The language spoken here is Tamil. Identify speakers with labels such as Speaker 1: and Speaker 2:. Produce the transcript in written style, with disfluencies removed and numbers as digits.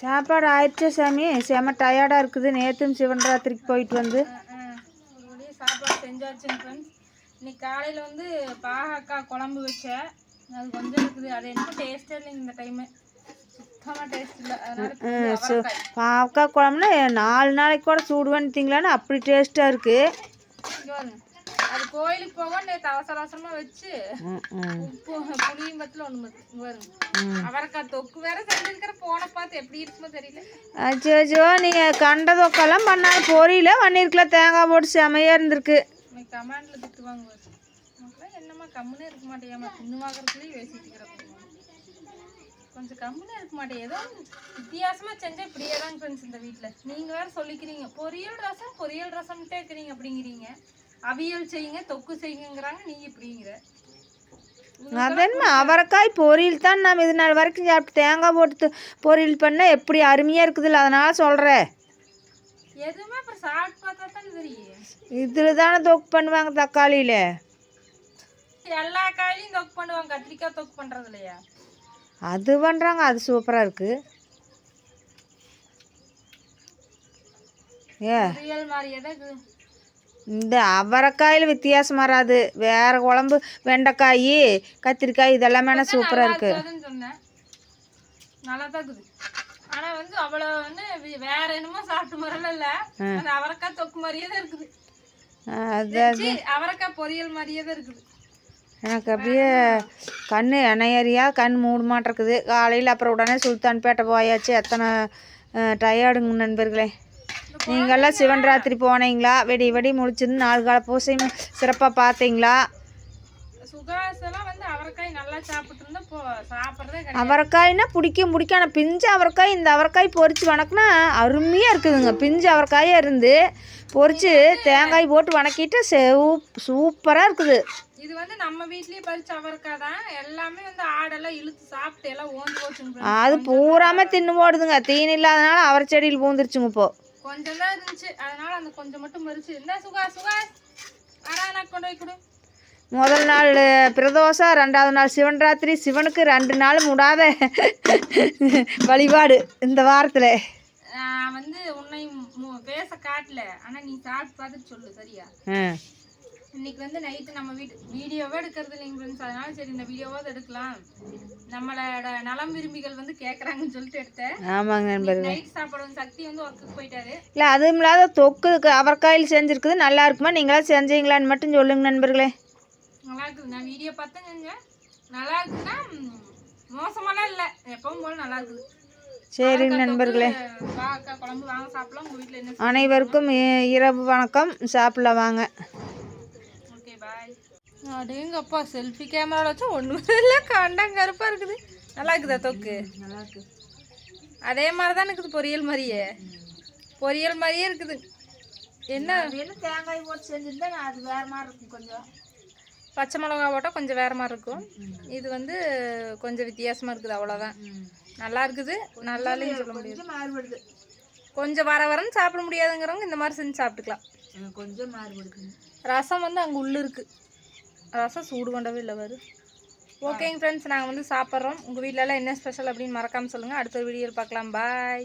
Speaker 1: சாப்பாடு ஆயிடுச்சா சாமி? செம டயர்டாக இருக்குது. நேற்றும் சிவன் ராத்திரிக்கு போயிட்டு வந்து
Speaker 2: சாப்பாடு செஞ்சாச்சுங்க ஃப்ரெண்ட்ஸ். இன்னைக்கு காலையில் வந்து பாகக்காய் குழம்பு வச்சேன். அது கொஞ்சம் இருக்குது. அது என்ன டேஸ்ட்டே இல்லைங்க இந்த டைமு. சுத்தமாக டேஸ்ட் இல்லை. அதனால
Speaker 1: பாவக்காய் குழம்புனா 4 நாளைக்கு கூட சூடு பண்ணிட்டீங்களான்னு அப்படி டேஸ்ட்டாக இருக்குது.
Speaker 2: அது கோயிலுக்கு போக நேற்று அவசரமாக வச்சு உப்பு புளியும் பத்தில் ஒன்று பாருங்க. அவரைக்காய் தொக்கு வேற செஞ்சிருக்கிற போன பார்த்து எப்படி இருக்குமோ தெரியல.
Speaker 1: அச்சோ நீங்கள் கண்ட தொக்கெல்லாம் பண்ணாலும் பொரியல பண்ணியிருக்கலாம். தேங்காய் போட்டு செமையாக இருந்திருக்கு.
Speaker 2: கமாண்டில் திட்டுவாங்க. என்னம்மா கம்முன்னே இருக்க மாட்டேயாம்மா, தின்னு வாங்குறதுலேயும் யோசிச்சுட்டு இருக்கிறப்ப கொஞ்சம் கம்முன்னே இருக்க மாட்டேன். ஏதோ வித்தியாசமாக செஞ்சால் இப்படியே தான் ஃப்ரெண்ட்ஸ் இந்த வீட்டில். நீங்கள் வேறு சொல்லிக்கிறீங்க பொரியல் ரசம்ட்டே இருக்கிறீங்க அப்படிங்கிறீங்க. அவியல் செய்யுங்க தொக்கு செய்யுங்கிறாங்க, நீங்கள் இப்படிங்கிற.
Speaker 1: அதென்ன அவரைக்காய் பொரியல் தான் நம்ம இது நாள் வரைக்கும் சாப்பிட்டு தேங்காய் போட்டு பொரியல் பண்ணால் எப்படி அருமையாக இருக்குதுல்ல, அதனால் சொல்கிறேன்.
Speaker 2: எதுவுமே அப்புறம் சாப்பிட்டு பார்த்தா தான் தெரியும்.
Speaker 1: இதில் தானே தொக்கு பண்ணுவாங்க, தக்காளியில்.
Speaker 2: எல்லா காயிலையும் தொக்கு பண்ணுவாங்க, கத்திரிக்காய் தொக்கு பண்ணுறது இல்லையா?
Speaker 1: அது பண்ணுறாங்க, அது சூப்பராக இருக்குது.
Speaker 2: பொரியல் மாதிரியே தான் இருக்குது.
Speaker 1: இந்த அவரைக்காயில் வித்தியாசம் வராது. வேறு குழம்பு வெண்டைக்காய் கத்திரிக்காய் இதெல்லாமே சூப்பராக இருக்குது.
Speaker 2: சொன்னேன் நல்லா தான் இருக்குது. ஆனால் வந்து அவ்வளோ வந்து வேற என்னமோ சாப்பிட்டு முறையில இல்லை. அந்த அவரைக்காய் தொக்கு மாதிரியே தான் இருக்குது. அது அவரைக்காய் பொரியல் மாதிரியே தான் இருக்குது.
Speaker 1: எனக்கு அப்படியே கண் எண்ணெயறியா கண் மூட மாட்டிருக்குது. காலையில் அப்புறம் உடனே சுல்தான்பேட்டை போயாச்சு. எத்தனை டயர்டுங்க நண்பர்களே. நீங்கள்லாம் சிவன் ராத்திரி போனீங்களா? வெடி முடிச்சிருந்து 4 கால பூசையும் சிறப்பாக பார்த்தீங்களா?
Speaker 2: சுகாசெல்லாம் வந்து அவரைக்காய் நல்லா சாப்பிட்டு இருந்தா சாப்பிட்றதே கிடையாது.
Speaker 1: அவரைக்காய்னா பிடிக்கும். ஆனால் பிஞ்சு அவரைக்காய் இந்த அவரைக்காய் பொரிச்சு வணக்கினா அருமையாக இருக்குதுங்க. பிஞ்சு அவரைக்காயாக இருந்து பொரிச்சு தேங்காய் போட்டு வணக்கிட்டு சூப்பராக இருக்குது.
Speaker 2: இது வந்து நம்ம வீட்லயே பறிச்ச அவரைக்காய் தான். எல்லாமே வந்து ஆடெல்லாம் இழுத்து சாப்பிட்டு எல்லாம் ஓந்து போச்சுங்க.
Speaker 1: அது பூராமல் தின்னு போடுதுங்க. தீனி இல்லாதனால அவரை செடியில் பூந்துருச்சுங்க. இப்போ
Speaker 2: கொஞ்சம் தான் இருந்துச்சு, அதனால அந்த கொஞ்சம் மட்டும் மறிச்சு இருந்தா. சுகாஸ் நான் கொண்டு போய் கொடு.
Speaker 1: முதல் நாள் பிரதோஷம், 2வது நாள் சிவன் ராத்திரி. சிவனுக்கு 2 நாள் முடாத வழிபாடு இந்த வாரத்தில்.
Speaker 2: நான் வந்து உன்னை பேச காட்டல, ஆனால் நீ சாப்பிட்டு பார்த்துட்டு சொல்லு சரியா? இன்னைக்கு வந்து நைட்டு நம்ம வீடியோவே எடுக்கிறது இல்லைங்க ஃப்ரெண்ட்ஸ். அதனால சரி இந்த வீடியோவாவது எடுக்கலாம், நம்மளோட நலம் விரும்பிகள் வந்து கேட்குறாங்கன்னு சொல்லிட்டு எடுத்தேன்.
Speaker 1: ஆமாங்க நண்பர்கள்.
Speaker 2: நைட் சாப்பாடு சக்தி வந்து ஒர்க்குக்கு போயிட்டாரு.
Speaker 1: இல்லை அதுவும் இல்லாத தொக்கு அவரைக்காயில் செஞ்சுருக்குது. நல்லா இருக்குமா? நீங்களாம் செஞ்சீங்களான்னு மட்டும் சொல்லுங்க நண்பர்களே.
Speaker 2: நல்லா இருக்குது. நான் வீடியோ பார்த்தேன் செஞ்சேன். நல்லா இருக்குன்னா மோசமெல்லாம் இல்லை, எப்பவும் போல நல்லா இருக்குது.
Speaker 1: சரி நண்பர்களே,
Speaker 2: குழம்பு வாங்க சாப்பிடலாம். உங்கள் வீட்டில் என்ன?
Speaker 1: அனைவருக்கும் இரவு வணக்கம். சாப்பிடலாம் வாங்க.
Speaker 2: அப்படிங்கப்பா செல்ஃபி கேமராவில் வச்சா ஒன்றுமே இல்லை, கண்டம் கருப்பாக இருக்குது. நல்லா இருக்குதா தொக்கு? நல்லா இருக்குது. அதே மாதிரி தான் இருக்குது, பொரியல் மாதிரியே இருக்குது. என்ன
Speaker 1: தேங்காய் போட்டு செஞ்சுருந்தா அது வேறு மாதிரி இருக்கும். கொஞ்சம்
Speaker 2: பச்சை மிளகா போட்டால் கொஞ்சம் வேறு மாதிரி இருக்கும். இது வந்து கொஞ்சம் வித்தியாசமாக இருக்குது, அவ்வளோதான். நல்லா இருக்குது. நல்லாலையும் சொல்ல முடியாது,
Speaker 1: மாறுபடுது.
Speaker 2: கொஞ்சம் வரன்னு சாப்பிட முடியாதுங்கிறவங்க இந்த மாதிரி செஞ்சு சாப்பிட்டுக்கலாம்.
Speaker 1: கொஞ்சம் மாறுபடுது.
Speaker 2: ரசம் வந்து அங்கே உள்ளே இருக்குது. ரசம் சூடு கொண்டவே இல்லை வரும். ஓகேங்க ஃப்ரெண்ட்ஸ், நாங்கள் வந்து சாப்பிட்றோம். உங்கள் வீட்டிலலாம் என்ன ஸ்பெஷல் அப்படின்னு மறக்காமல் சொல்லுங்கள். அடுத்த வீடியோவில் பார்க்கலாம். பாய்.